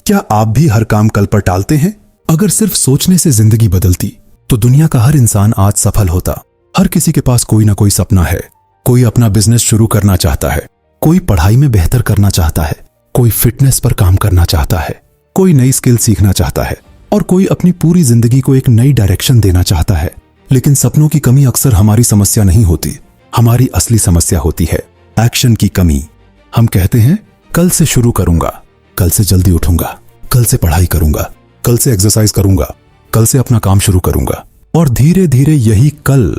क्या आप भी हर काम कल पर टालते हैं? अगर सिर्फ सोचने से जिंदगी बदलती तो दुनिया का हर इंसान आज सफल होता। हर किसी के पास कोई ना कोई सपना है। कोई अपना बिजनेस शुरू करना चाहता है, कोई पढ़ाई में बेहतर करना चाहता है, कोई फिटनेस पर काम करना चाहता है, कोई नई स्किल सीखना चाहता है और कोई अपनी पूरी जिंदगी को एक नई डायरेक्शन देना चाहता है। लेकिन सपनों की कमी अक्सर हमारी समस्या नहीं होती, हमारी असली समस्या होती है एक्शन की कमी। हम कहते हैं कल से शुरू करूंगा, कल से जल्दी उठूंगा, कल से पढ़ाई करूंगा, कल से एक्सरसाइज करूंगा, कल से अपना काम शुरू करूंगा और धीरे धीरे यही कल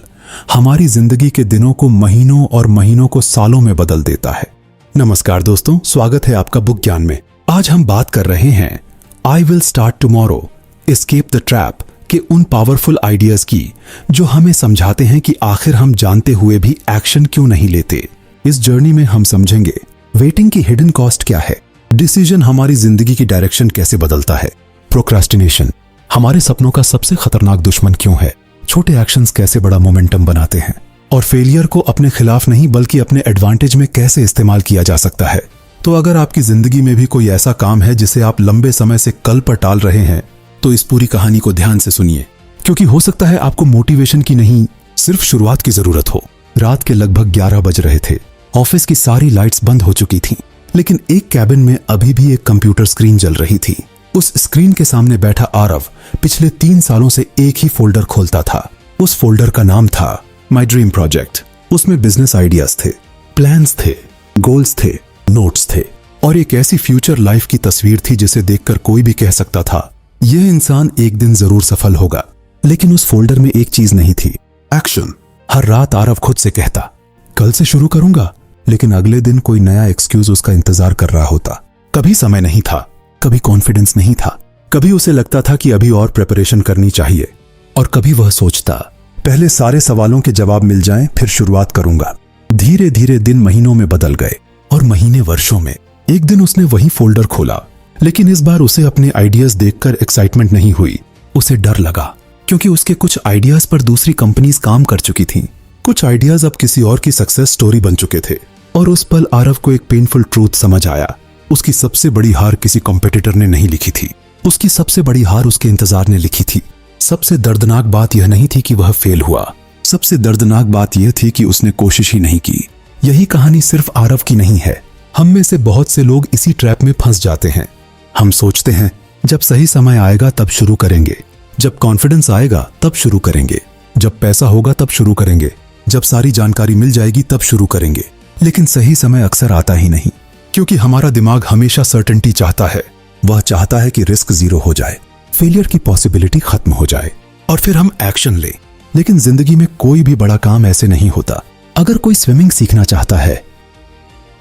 हमारी जिंदगी के दिनों को महीनों और महीनों को सालों में बदल देता है। नमस्कार दोस्तों, स्वागत है आपका बुक ज्ञान में। आज हम बात कर रहे हैं I will start tomorrow, escape the trap के उन पावरफुल आइडियाज की जो हमें समझाते हैं कि आखिर हम जानते हुए भी एक्शन क्यों नहीं लेते। इस जर्नी में हम समझेंगे वेटिंग की हिडन कॉस्ट क्या है, डिसीजन हमारी जिंदगी की डायरेक्शन कैसे बदलता है, प्रोक्रास्टिनेशन हमारे सपनों का सबसे खतरनाक दुश्मन क्यों है, छोटे एक्शंस कैसे बड़ा मोमेंटम बनाते हैं और फेलियर को अपने खिलाफ नहीं बल्कि अपने एडवांटेज में कैसे इस्तेमाल किया जा सकता है। तो अगर आपकी जिंदगी में भी कोई ऐसा काम है जिसे आप लंबे समय से कल पर टाल रहे हैं तो इस पूरी कहानी को ध्यान से सुनिए, क्योंकि हो सकता है आपको मोटिवेशन की नहीं, सिर्फ शुरुआत की जरूरत हो। रात के लगभग 11 बज रहे थे। ऑफिस की सारी लाइट्स बंद हो चुकी थीं, लेकिन एक कैबिन में अभी भी एक कंप्यूटर स्क्रीन जल रही थी। उस स्क्रीन के सामने बैठा आरव पिछले 3 सालों से एक ही फोल्डर खोलता था। उस फोल्डर का नाम था माय ड्रीम प्रोजेक्ट। उसमें बिजनेस आइडियाज थे, प्लान्स थे, गोल्स थे, नोट्स थे और एक ऐसी फ्यूचर लाइफ की तस्वीर थी जिसे देखकर कोई भी कह सकता था यह इंसान एक दिन जरूर सफल होगा। लेकिन उस फोल्डर में एक चीज नहीं थी, एक्शन। हर रात आरव खुद से कहता कल से शुरू करूंगा, लेकिन अगले दिन कोई नया एक्सक्यूज उसका इंतजार कर रहा होता। कभी समय नहीं था, कभी कॉन्फिडेंस नहीं था, कभी उसे लगता था कि अभी और प्रिपरेशन करनी चाहिए और कभी वह सोचता पहले सारे सवालों के जवाब मिल जाएं फिर शुरुआत करूंगा। धीरे धीरे दिन महीनों में बदल गए और महीने वर्षों में। एक दिन उसने वही फोल्डर खोला, लेकिन इस बार उसे अपने आइडियाज देखकर एक्साइटमेंट नहीं हुई, उसे डर लगा, क्योंकि उसके कुछ आइडियाज पर दूसरी कंपनीज काम कर चुकी थीं। कुछ आइडियाज अब किसी और की सक्सेस स्टोरी बन चुके थे और उस पल आरव को एक पेनफुल ट्रूथ समझ आया। उसकी सबसे बड़ी हार किसी कॉम्पिटिटर ने नहीं लिखी थी, उसकी सबसे बड़ी हार उसके इंतजार ने लिखी थी। सबसे दर्दनाक बात यह नहीं थी कि वह फेल हुआ, सबसे दर्दनाक बात यह थी कि उसने कोशिश ही नहीं की। यही कहानी सिर्फ आरव की नहीं है, हम में से बहुत से लोग इसी ट्रैप में फंस जाते हैं। हम सोचते हैं जब सही समय आएगा तब शुरू करेंगे, जब कॉन्फिडेंस आएगा तब शुरू करेंगे, जब पैसा होगा तब शुरू करेंगे, जब सारी जानकारी मिल जाएगी तब शुरू करेंगे। लेकिन सही समय अक्सर आता ही नहीं, क्योंकि हमारा दिमाग हमेशा सर्टेनिटी चाहता है। वह चाहता है कि रिस्क जीरो हो जाए, फेलियर की पॉसिबिलिटी खत्म हो जाए और फिर हम एक्शन लें। लेकिन जिंदगी में कोई भी बड़ा काम ऐसे नहीं होता। अगर कोई स्विमिंग सीखना चाहता है,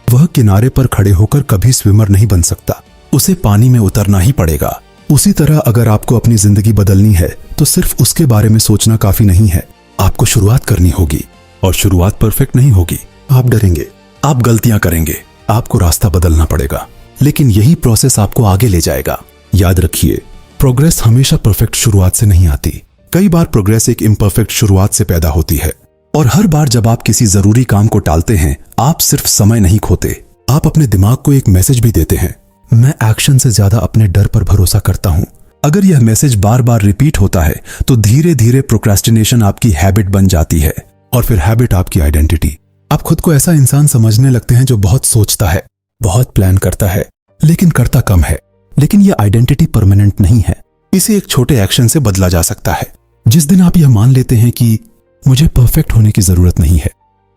वह किनारे पर खड़े होकर कभी स्विमर नहीं बन सकता, उसे पानी में उतरना ही पड़ेगा। उसी तरह अगर आपको अपनी जिंदगी बदलनी है तो सिर्फ उसके बारे में सोचना काफी नहीं है, आपको शुरुआत करनी होगी। और शुरुआत परफेक्ट नहीं होगी, आप डरेंगे, आप गलतियां करेंगे, आपको रास्ता बदलना पड़ेगा, लेकिन यही प्रोसेस आपको आगे ले जाएगा। याद रखिए, प्रोग्रेस हमेशा परफेक्ट शुरुआत से नहीं आती। कई बार प्रोग्रेस एक इम्परफेक्ट शुरुआत से पैदा होती है। और हर बार जब आप किसी जरूरी काम को टालते हैं, आप सिर्फ समय नहीं खोते, आप अपने दिमाग को एक मैसेज भी देते हैं, मैं एक्शन से ज्यादा अपने डर पर भरोसा करता हूं। अगर यह मैसेज बार बार रिपीट होता है तो धीरे धीरे प्रोक्रास्टिनेशन आपकी हैबिट बन जाती है और फिर हैबिट आपकी आइडेंटिटी। आप खुद को ऐसा इंसान समझने लगते हैं जो बहुत सोचता है, बहुत प्लान करता है, लेकिन करता कम है। लेकिन यह आइडेंटिटी परमानेंट नहीं है, इसे एक छोटे एक्शन से बदला जा सकता है। जिस दिन आप यह मान लेते हैं कि मुझे परफेक्ट होने की जरूरत नहीं है,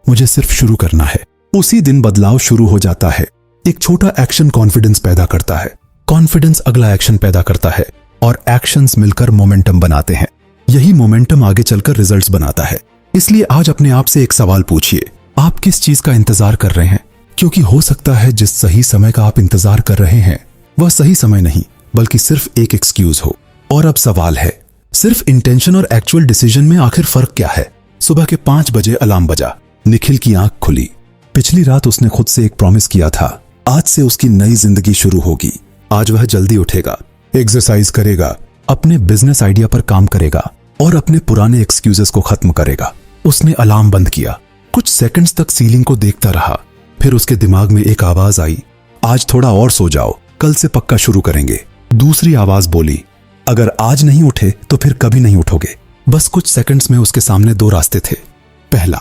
मुझे सिर्फ शुरू करना है, उसी दिन बदलाव शुरू हो जाता है। एक छोटा एक्शन कॉन्फिडेंस पैदा करता है, कॉन्फिडेंस अगला एक्शन पैदा करता है और एक्शंस मिलकर मोमेंटम बनाते हैं। यही मोमेंटम आगे चलकर रिजल्ट्स बनाता है। इसलिए आज अपने आप से एक सवाल पूछिए, आप किस चीज का इंतजार कर रहे हैं? क्योंकि हो सकता है जिस सही समय का आप इंतजार कर रहे हैं वह सही समय नहीं बल्कि सिर्फ एक एक्सक्यूज हो। और अब सवाल है, सिर्फ इंटेंशन और एक्चुअल डिसीजन में आखिर फर्क क्या है? सुबह के 5 बजे अलार्म बजा, निखिल की आंख खुली। पिछली रात उसने खुद से एक प्रॉमिस किया था, आज से उसकी नई जिंदगी शुरू होगी। आज वह जल्दी उठेगा, एक्सरसाइज करेगा, अपने बिजनेस आइडिया पर काम करेगा और अपने पुराने एक्सक्यूजेस को खत्म करेगा। उसने अलार्म बंद किया, कुछ सेकंड्स तक सीलिंग को देखता रहा, फिर उसके दिमाग में एक आवाज आई, आज थोड़ा और सो जाओ, कल से पक्का शुरू करेंगे। दूसरी आवाज बोली, अगर आज नहीं उठे तो फिर कभी नहीं उठोगे। बस कुछ सेकंड्स में उसके सामने दो रास्ते थे। पहला,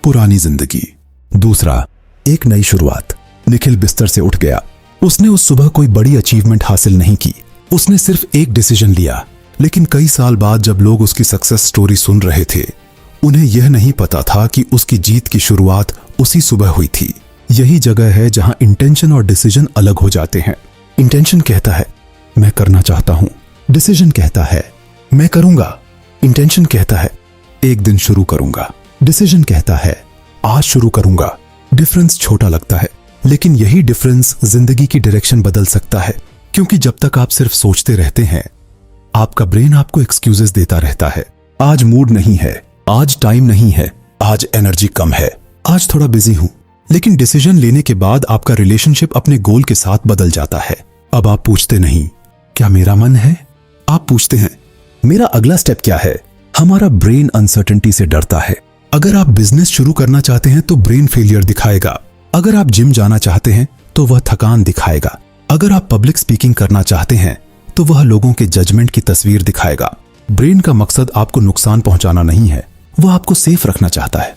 पुरानी जिंदगी। दूसरा, एक नई शुरुआत। निखिल बिस्तर से उठ गया। उसने उस सुबह कोई बड़ी अचीवमेंट हासिल नहीं की, उसने सिर्फ एक डिसीजन लिया। लेकिन कई साल बाद जब लोग उसकी सक्सेस स्टोरी सुन रहे थे, उन्हें यह नहीं पता था कि उसकी जीत की शुरुआत उसी सुबह हुई थी। यही जगह है जहां इंटेंशन और डिसीजन अलग हो जाते हैं। इंटेंशन कहता है मैं करना चाहता हूं, डिसीजन कहता है मैं करूंगा। इंटेंशन कहता है एक दिन शुरू करूंगा, डिसीजन कहता है आज शुरू करूंगा। डिफरेंस छोटा लगता है, लेकिन यही डिफरेंस जिंदगी की डायरेक्शन बदल सकता है। क्योंकि जब तक आप सिर्फ सोचते रहते हैं, आपका ब्रेन आपको एक्सक्यूजेस देता रहता है। आज मूड नहीं है, आज टाइम नहीं है, आज एनर्जी कम है, आज थोड़ा बिजी हूं। लेकिन डिसीजन लेने के बाद आपका रिलेशनशिप अपने गोल के साथ बदल जाता है। अब आप पूछते नहीं क्या मेरा मन है, आप पूछते हैं मेरा अगला स्टेप क्या है। हमारा ब्रेन अनसर्टेनिटी से डरता है। अगर आप बिजनेस शुरू करना चाहते हैं तो ब्रेन फेलियर दिखाएगा। अगर आप जिम जाना चाहते हैं तो वह थकान दिखाएगा। अगर आप पब्लिक स्पीकिंग करना चाहते हैं तो वह लोगों के जजमेंट की तस्वीर दिखाएगा। ब्रेन का मकसद आपको नुकसान पहुंचाना नहीं है, वह आपको सेफ रखना चाहता है।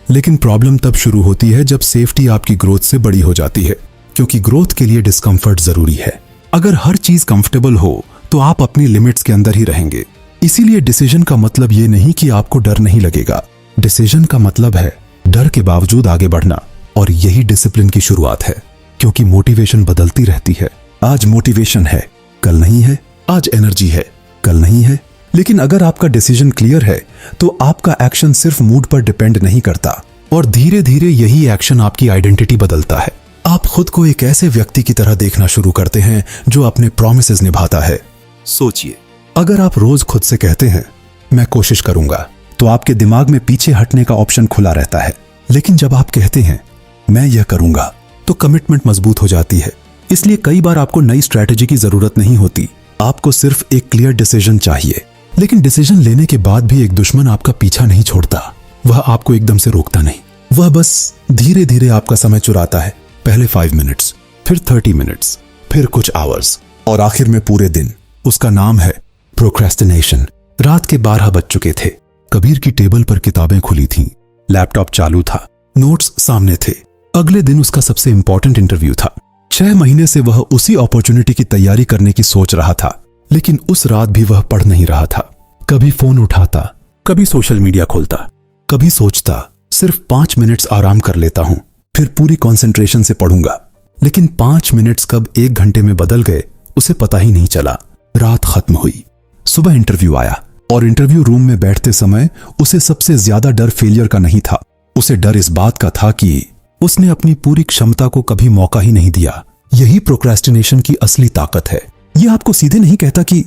लेकिन प्रॉब्लम तब शुरू होती है जब सेफ्टी आपकी ग्रोथ से बड़ी हो जाती है, क्योंकि ग्रोथ के लिए डिस्कंफर्ट जरूरी है। अगर हर चीज कंफर्टेबल हो तो आप अपनी लिमिट्स के अंदर ही रहेंगे। इसीलिए डिसीजन का मतलब ये नहीं कि आपको डर नहीं लगेगा। डिसीजन का मतलब है डर के बावजूद आगे बढ़ना। और यही डिसिप्लिन की शुरुआत है, क्योंकि मोटिवेशन बदलती रहती है। आज मोटिवेशन है, कल नहीं है। आज एनर्जी है, कल नहीं है। लेकिन अगर आपका डिसीजन क्लियर है तो आपका एक्शन सिर्फ मूड पर डिपेंड नहीं करता, और धीरे धीरे यही एक्शन आपकी आइडेंटिटी बदलता है। आप खुद को एक ऐसे व्यक्ति की तरह देखना शुरू करते हैं जो अपने प्रॉमिसेस निभाता है। सोचिए, अगर आप रोज खुद से कहते हैं मैं कोशिश करूंगा, तो आपके दिमाग में पीछे हटने का ऑप्शन खुला रहता है। लेकिन जब आप कहते हैं मैं यह करूंगा, तो कमिटमेंट मजबूत हो जाती है। इसलिए कई बार आपको नई स्ट्रैटेजी की जरूरत नहीं होती, आपको सिर्फ एक क्लियर डिसीजन चाहिए। लेकिन डिसीजन लेने के बाद भी एक दुश्मन आपका पीछा नहीं छोड़ता। वह आपको एकदम से रोकता नहीं, वह बस धीरे धीरे आपका समय चुराता है। पहले 5 मिनट्स, फिर 30 मिनट्स, फिर कुछ आवर्स, और आखिर में पूरे दिन। उसका नाम है प्रोक्रेस्टिनेशन। रात के 12 बज चुके थे। कबीर की टेबल पर किताबें खुली थीं, लैपटॉप चालू था, नोट्स सामने थे। अगले दिन उसका सबसे इंपॉर्टेंट इंटरव्यू था। 6 महीने से वह उसी अपॉर्चुनिटी की तैयारी करने की सोच रहा था। लेकिन उस रात भी वह पढ़ नहीं रहा था। कभी फोन उठाता, कभी सोशल मीडिया खोलता, कभी सोचता सिर्फ 5 मिनट्स आराम कर लेता हूं, फिर पूरी कंसंट्रेशन से पढ़ूंगा। लेकिन 5 मिनट्स कब 1 घंटे में बदल गए उसे पता ही नहीं चला। रात खत्म हुई, सुबह इंटरव्यू आया, और इंटरव्यू रूम में बैठते समय उसे सबसे ज्यादा डर फेलियर का नहीं था। उसे डर इस बात का था कि उसने अपनी पूरी क्षमता को कभी मौका ही नहीं दिया। यही प्रोक्रेस्टिनेशन की असली ताकत है। यह आपको सीधे नहीं कहता कि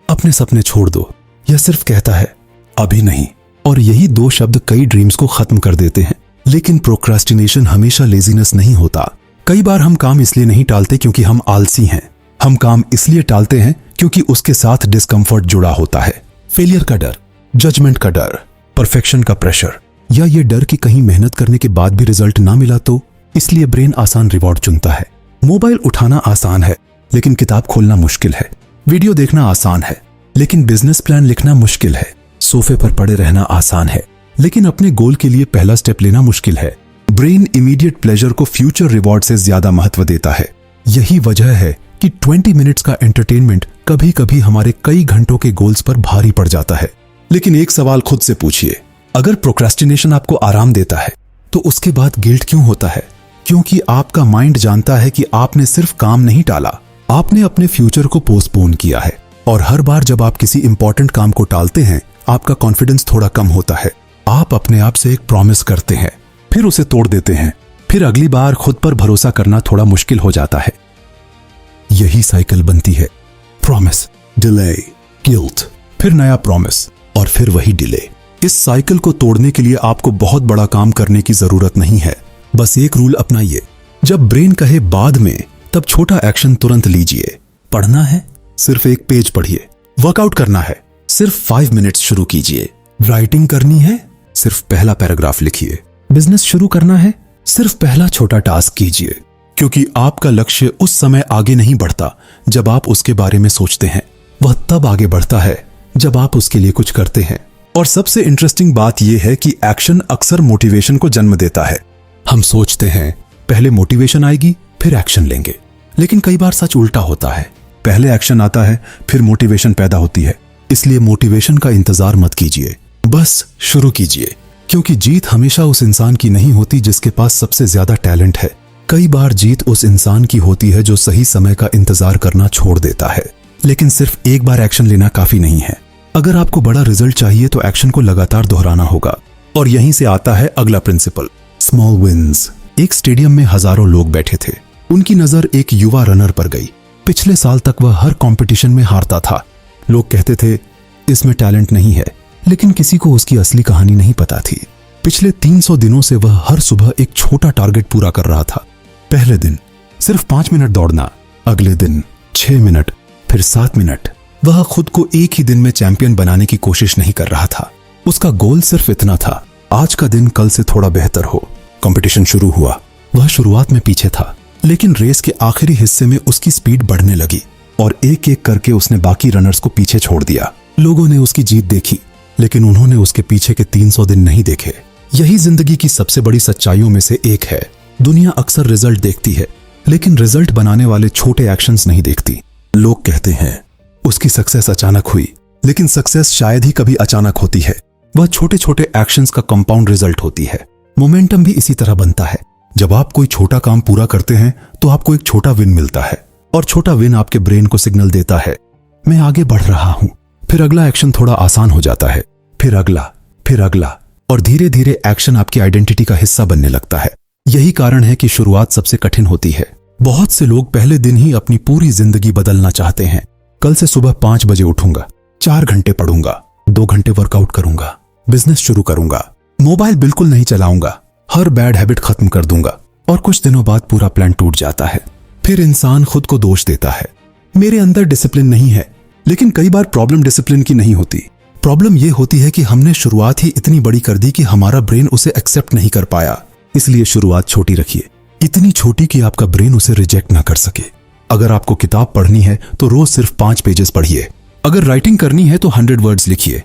अपने सपने छोड़ दो, यह सिर्फ कहता है अभी नहीं। और यही 2 शब्द कई ड्रीम्स को खत्म कर देते हैं। लेकिन प्रोक्रेस्टिनेशन हमेशा लेजीनेस नहीं होता। कई बार हम काम इसलिए नहीं टालते क्योंकि हम आलसी हैं। हम काम इसलिए टालते हैं क्योंकि उसके साथ डिस्कंफर्ट जुड़ा होता है। फेलियर का डर, जजमेंट का डर, परफेक्शन का प्रेशर, या ये डर कि कहीं मेहनत करने के बाद भी रिजल्ट ना मिला तो। इसलिए ब्रेन आसान रिवॉर्ड चुनता है। मोबाइल उठाना आसान है, लेकिन किताब खोलना मुश्किल है। वीडियो देखना आसान है, लेकिन बिजनेस प्लान लिखना मुश्किल है। सोफे पर पड़े रहना आसान है, लेकिन अपने गोल के लिए पहला स्टेप लेना मुश्किल है। ब्रेन इमीडिएट प्लेजर को फ्यूचर रिवॉर्ड से ज्यादा महत्व देता है। यही वजह है कि 20 मिनट्स का एंटरटेनमेंट कभी कभी हमारे कई घंटों के गोल्स पर भारी पड़ जाता है। लेकिन एक सवाल खुद से पूछिए, अगर प्रोक्रेस्टिनेशन आपको आराम देता है तो उसके बाद गिल्ट क्यों होता है? क्योंकि आपका माइंड जानता है कि आपने सिर्फ काम नहीं टाला, आपने अपने फ्यूचर को पोस्टपोन किया है। और हर बार जब आप किसी इंपॉर्टेंट काम को टालते हैं, आपका कॉन्फिडेंस थोड़ा कम होता है। आप अपने आप से एक प्रॉमिस करते हैं, फिर उसे तोड़ देते हैं, फिर अगली बार खुद पर भरोसा करना थोड़ा मुश्किल हो जाता है। यही साइकिल बनती है, प्रॉमिस, डिले, गिल्ट, फिर नया प्रॉमिस, और फिर वही डिले। इस साइकिल को तोड़ने के लिए आपको बहुत बड़ा काम करने की जरूरत नहीं है। बस एक रूल अपनाइए, जब ब्रेन कहे बाद में, तब छोटा एक्शन तुरंत लीजिए। पढ़ना है, सिर्फ 1 पेज पढ़िए। वर्कआउट करना है, सिर्फ 5 मिनट्स शुरू कीजिए। राइटिंग करनी है, सिर्फ पहला पैराग्राफ लिखिए। बिजनेस शुरू करना है, सिर्फ पहला छोटा टास्क कीजिए। क्योंकि आपका लक्ष्य उस समय आगे नहीं बढ़ता जब आप उसके बारे में सोचते हैं, वह तब आगे बढ़ता है जब आप उसके लिए कुछ करते हैं। और सबसे इंटरेस्टिंग बात यह है कि एक्शन अक्सर मोटिवेशन को जन्म देता है। हम सोचते हैं पहले मोटिवेशन आएगी फिर एक्शन लेंगे, लेकिन कई बार सच उल्टा होता है, पहले एक्शन आता है फिर मोटिवेशन पैदा होती है। इसलिए मोटिवेशन का इंतजार मत कीजिए, बस शुरू कीजिए, क्योंकि जीत हमेशा उस इंसान की नहीं होती जिसके पास सबसे ज्यादा टैलेंट है। कई बार जीत उस इंसान की होती है जो सही समय का इंतजार करना छोड़ देता है। लेकिन सिर्फ एक बार एक्शन लेना काफी नहीं है। अगर आपको बड़ा रिजल्ट चाहिए तो एक्शन को लगातार दोहराना होगा। और यहीं से आता है अगला प्रिंसिपल, स्मॉल विंस। एक स्टेडियम में हजारों लोग बैठे थे। उनकी नजर एक युवा रनर पर गई। पिछले साल तक वह हर कंपटीशन में हारता था। लोग कहते थे इसमें टैलेंट नहीं है, लेकिन किसी को उसकी असली कहानी नहीं पता थी। पिछले 300 दिनों से वह हर सुबह एक छोटा टारगेट पूरा कर रहा था। पहले दिन सिर्फ 5 मिनट दौड़ना, अगले दिन 6 मिनट, फिर 7 मिनट। वह खुद को एक ही दिन में चैंपियन बनाने की कोशिश नहीं कर रहा था। उसका गोल सिर्फ इतना था, आज का दिन कल से थोड़ा बेहतर हो। कंपटीशन शुरू हुआ। वह शुरुआत में पीछे था, लेकिन रेस के आखिरी हिस्से में उसकी स्पीड बढ़ने लगी और एक एक करके उसने बाकी रनर्स को पीछे छोड़ दिया। लोगों ने उसकी जीत देखी, लेकिन उन्होंने उसके पीछे के 300 दिन नहीं देखे। यही जिंदगी की सबसे बड़ी सच्चाइयों में से एक है। दुनिया अक्सर रिजल्ट देखती है, लेकिन रिजल्ट बनाने वाले छोटे एक्शंस नहीं देखती। लोग कहते हैं उसकी सक्सेस अचानक हुई, लेकिन सक्सेस शायद ही कभी अचानक होती है। वह छोटे छोटे एक्शंस का कंपाउंड रिजल्ट होती है। मोमेंटम भी इसी तरह बनता है। जब आप कोई छोटा काम पूरा करते हैं तो आपको एक छोटा विन मिलता है, और छोटा विन आपके ब्रेन को सिग्नल देता है मैं आगे बढ़ रहा हूं। फिर अगला एक्शन थोड़ा आसान हो जाता है, फिर अगला, और धीरे धीरे एक्शन आपकी आइडेंटिटी का हिस्सा बनने लगता है। यही कारण है कि शुरुआत सबसे कठिन होती है। बहुत से लोग पहले दिन ही अपनी पूरी जिंदगी बदलना चाहते हैं। कल से सुबह 5 बजे उठूंगा, 4 घंटे पढ़ूंगा, 2 घंटे वर्कआउट करूंगा, बिजनेस शुरू करूंगा, मोबाइल बिल्कुल नहीं चलाऊंगा, हर बैड हैबिट खत्म कर दूंगा। और कुछ दिनों बाद पूरा प्लान टूट जाता है। फिर इंसान खुद को दोष देता है, मेरे अंदर डिसिप्लिन नहीं है। लेकिन कई बार प्रॉब्लम डिसिप्लिन की नहीं होती। प्रॉब्लम यह होती है कि हमने शुरुआत ही इतनी बड़ी कर दी कि हमारा ब्रेन उसे एक्सेप्ट नहीं कर पाया। इसलिए शुरुआत छोटी रखिए, इतनी छोटी कि आपका ब्रेन उसे रिजेक्ट ना कर सके। अगर आपको किताब पढ़नी है तो रोज सिर्फ 5 पेजेस पढ़िए। अगर राइटिंग करनी है तो 100 वर्ड्स लिखिए।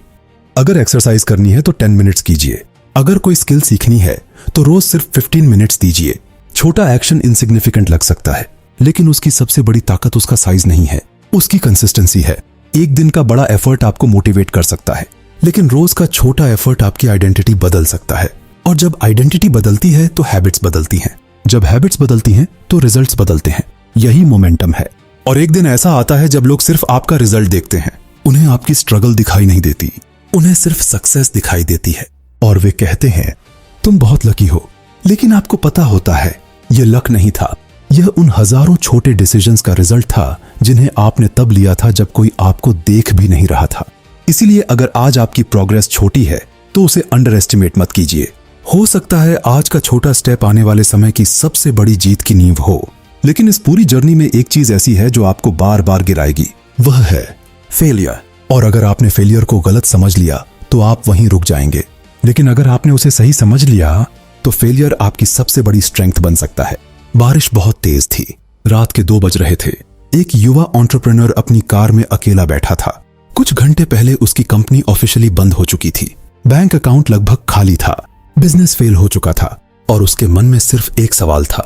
अगर एक्सरसाइज करनी है तो 10 मिनट्स कीजिए। अगर कोई स्किल सीखनी है तो रोज सिर्फ 15 मिनट्स दीजिए। छोटा एक्शन इनसिग्निफिकेंट लग सकता है, लेकिन उसकी सबसे बड़ी ताकत उसका साइज नहीं है, उसकी कंसिस्टेंसी है। एक दिन का बड़ा एफर्ट आपको मोटिवेट कर सकता है, लेकिन रोज का छोटा एफर्ट आपकी आइडेंटिटी बदल सकता है। और जब आइडेंटिटी बदलती है तो हैबिट्स बदलती हैं। जब हैबिट्स बदलती हैं तो रिजल्ट्स बदलते हैं। यही मोमेंटम है। और एक दिन ऐसा आता है जब लोग सिर्फ आपका रिजल्ट देखते हैं, उन्हें आपकी स्ट्रगल दिखाई नहीं देती, उन्हें सिर्फ सक्सेस दिखाई देती है। और वे कहते हैं तुम बहुत लकी हो। लेकिन आपको पता होता है यह लक नहीं था, यह उन हजारों छोटे डिसीजंस का रिजल्ट था जिन्हें आपने तब लिया था जब कोई आपको देख भी नहीं रहा था। इसीलिए अगर आज आपकी प्रोग्रेस छोटी है तो उसे अंडर एस्टिमेट मत कीजिए। हो सकता है आज का छोटा स्टेप आने वाले समय की सबसे बड़ी जीत की नींव हो। लेकिन इस पूरी जर्नी में एक चीज ऐसी है जो आपको बार बार गिराएगी, वह है फेलियर। और अगर आपने फेलियर को गलत समझ लिया तो आप वहीं रुक जाएंगे। लेकिन अगर आपने उसे सही समझ लिया तो फेलियर आपकी सबसे बड़ी स्ट्रेंथ बन सकता है। बारिश बहुत तेज थी। रात के 2 बज रहे थे। एक युवा एंटरप्रेन्योर अपनी कार में अकेला बैठा था। कुछ घंटे पहले उसकी कंपनी ऑफिशियली बंद हो चुकी थी। बैंक अकाउंट लगभग खाली था। बिजनेस फेल हो चुका था और उसके मन में सिर्फ एक सवाल था,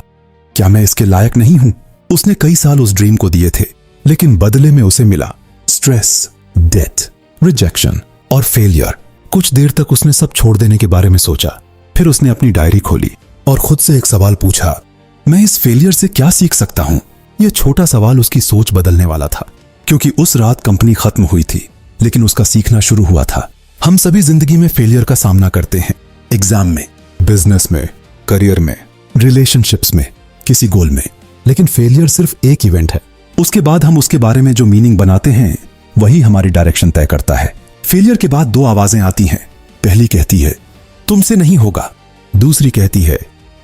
क्या मैं इसके लायक नहीं हूं? उसने कई साल उस ड्रीम को दिए थे, लेकिन बदले में उसे मिला स्ट्रेस, डेथ, रिजेक्शन और फेलियर। कुछ देर तक उसने सब छोड़ देने के बारे में सोचा। फिर उसने अपनी डायरी खोली और खुद से एक सवाल पूछा, मैं इस फेलियर से क्या सीख सकता हूं? यह छोटा सवाल उसकी सोच बदलने वाला था, क्योंकि उस रात कंपनी खत्म हुई थी, लेकिन उसका सीखना शुरू हुआ था। हम सभी जिंदगी में फेलियर का सामना करते हैं, एग्जाम में, बिजनेस में, करियर में, रिलेशनशिप्स में, किसी गोल में। लेकिन फेलियर सिर्फ एक इवेंट है। उसके बाद हम उसके बारे में जो मीनिंग बनाते हैं वही हमारी डायरेक्शन तय करता है। फेलियर के बाद 2 आवाजें आती हैं। पहली कहती है तुमसे नहीं होगा, दूसरी कहती है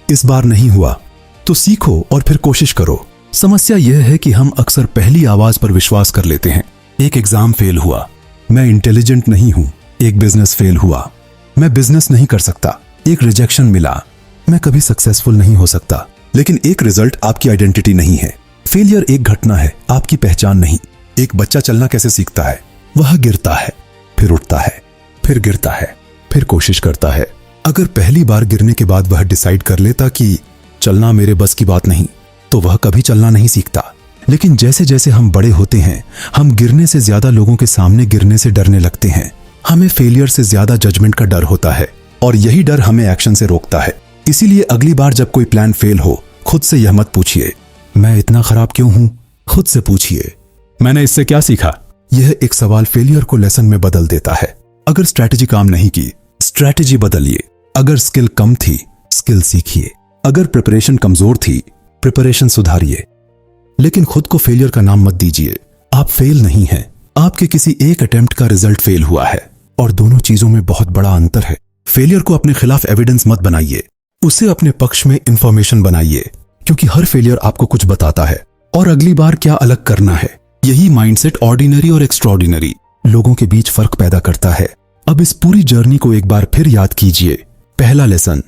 इस बार नहीं हुआ तो सीखो और फिर कोशिश करो। समस्या यह है कि हम अक्सर पहली आवाज पर विश्वास कर लेते हैं। एक एग्जाम फेल हुआ, मैं इंटेलिजेंट नहीं हूं। एक बिजनेस फेल हुआ, मैं बिजनेस नहीं कर सकता। एक रिजेक्शन मिला, मैं कभी सक्सेसफुल नहीं हो सकता। लेकिन एक रिजल्ट आपकी आइडेंटिटी नहीं है। फेलियर एक घटना है, आपकी पहचान नहीं। एक बच्चा चलना कैसे सीखता है? वह गिरता है, फिर उठता है, फिर गिरता है, फिर कोशिश करता है। अगर पहली बार गिरने के बाद वह डिसाइड कर लेता कि चलना मेरे बस की बात नहीं, तो वह कभी चलना नहीं सीखता। लेकिन जैसे जैसे हम बड़े होते हैं, हम गिरने से ज्यादा लोगों के सामने गिरने से डरने लगते हैं। हमें फेलियर से ज्यादा जजमेंट का डर होता है, और यही डर हमें एक्शन से रोकता है। इसीलिए अगली बार जब कोई प्लान फेल हो, खुद से यह मत पूछिए मैं इतना खराब क्यों हूं। खुद से पूछिए मैंने इससे क्या सीखा। यह एक सवाल फेलियर को लेसन में बदल देता है। अगर स्ट्रैटेजी काम नहीं की, स्ट्रैटेजी बदलिए। अगर स्किल कम थी, स्किल सीखिए। अगर प्रिपरेशन कमजोर थी, प्रिपरेशन सुधारिए। लेकिन खुद को फेलियर का नाम मत दीजिए। आप फेल नहीं हैं, आपके किसी एक अटेम्प्ट का रिजल्ट फेल हुआ है, और दोनों चीजों में बहुत बड़ा अंतर है। फेलियर को अपने खिलाफ एविडेंस मत बनाइए, उसे अपने पक्ष में इंफॉर्मेशन बनाइए, क्योंकि हर फेलियर आपको कुछ बताता है और अगली बार क्या अलग करना है। यही माइंडसेट ऑर्डिनरी और एक्स्ट्राऑर्डिनरी लोगों के बीच फर्क पैदा करता है। अब इस पूरी जर्नी को एक बार फिर याद कीजिए। पहला लेसन,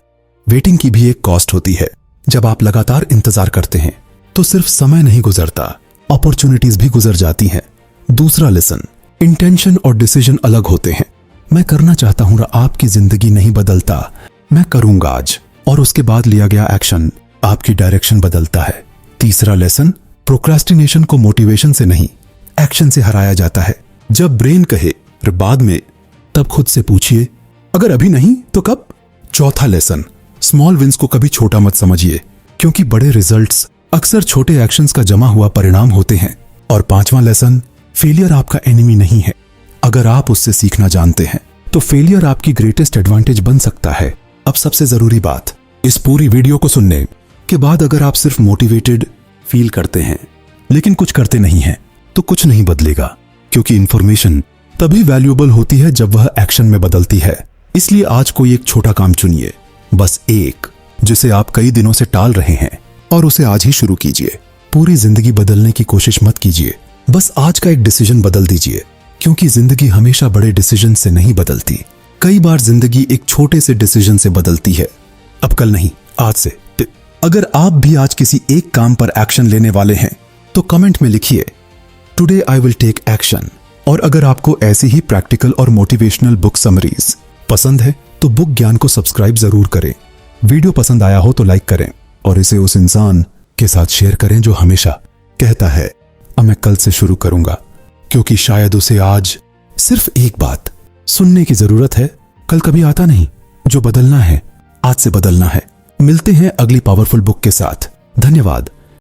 वेटिंग की भी एक कॉस्ट होती है। जब आप लगातार इंतजार करते हैं तो सिर्फ समय नहीं गुजरता, अपॉर्चुनिटीज भी गुजर जाती हैं। दूसरा लेसन, इंटेंशन और डिसीजन अलग होते हैं। मैं करना चाहता हूं, आपकी जिंदगी नहीं बदलता, मैं करूंगा आज, और उसके बाद लिया गया एक्शन आपकी डायरेक्शन बदलता है। तीसरा लेसन, प्रोक्रास्टिनेशन को मोटिवेशन से नहीं, एक्शन से हराया जाता है। जब ब्रेन कहे बाद में, तब खुद से पूछिए अगर अभी नहीं तो कब। चौथा लेसन, स्मॉल विंस को कभी छोटा मत समझिए, क्योंकि बड़े रिजल्ट्स अक्सर छोटे एक्शंस का जमा हुआ परिणाम होते हैं। और पांचवा लेसन, फेलियर आपका एनिमी नहीं है। अगर आप उससे सीखना जानते हैं तो फेलियर आपकी ग्रेटेस्ट एडवांटेज बन सकता है। अब सबसे जरूरी बात, इस पूरी वीडियो को सुनने के बाद अगर आप सिर्फ मोटिवेटेड फील करते हैं लेकिन कुछ करते नहीं हैं, तो कुछ नहीं बदलेगा, क्योंकि इंफॉर्मेशन तभी वैल्यूएबल होती है जब वह एक्शन में बदलती है। इसलिए आज कोई एक छोटा काम चुनिए, बस एक, जिसे आप कई दिनों से टाल रहे हैं, और उसे आज ही शुरू कीजिए। पूरी जिंदगी बदलने की कोशिश मत कीजिए, बस आज का एक डिसीजन बदल दीजिए, क्योंकि जिंदगी हमेशा बड़े डिसीजन से नहीं बदलती। कई बार जिंदगी एक छोटे से डिसीजन से बदलती है। अब कल नहीं, आज से। अगर आप भी आज किसी एक काम पर एक्शन लेने वाले हैं तो कमेंट में लिखिए today I will take action. और अगर आपको ऐसी ही प्रैक्टिकल और मोटिवेशनल बुक समरीज पसंद है तो बुक ज्ञान को सब्सक्राइब जरूर करें। वीडियो पसंद आया हो तो लाइक करें, और इसे उस इंसान के साथ शेयर करें जो हमेशा कहता है अब मैं कल से शुरू करूंगा, क्योंकि शायद उसे आज सिर्फ एक बात सुनने की जरूरत है। कल कभी आता नहीं, जो बदलना है आज से बदलना है। मिलते हैं अगली पावरफुल बुक के साथ। धन्यवाद।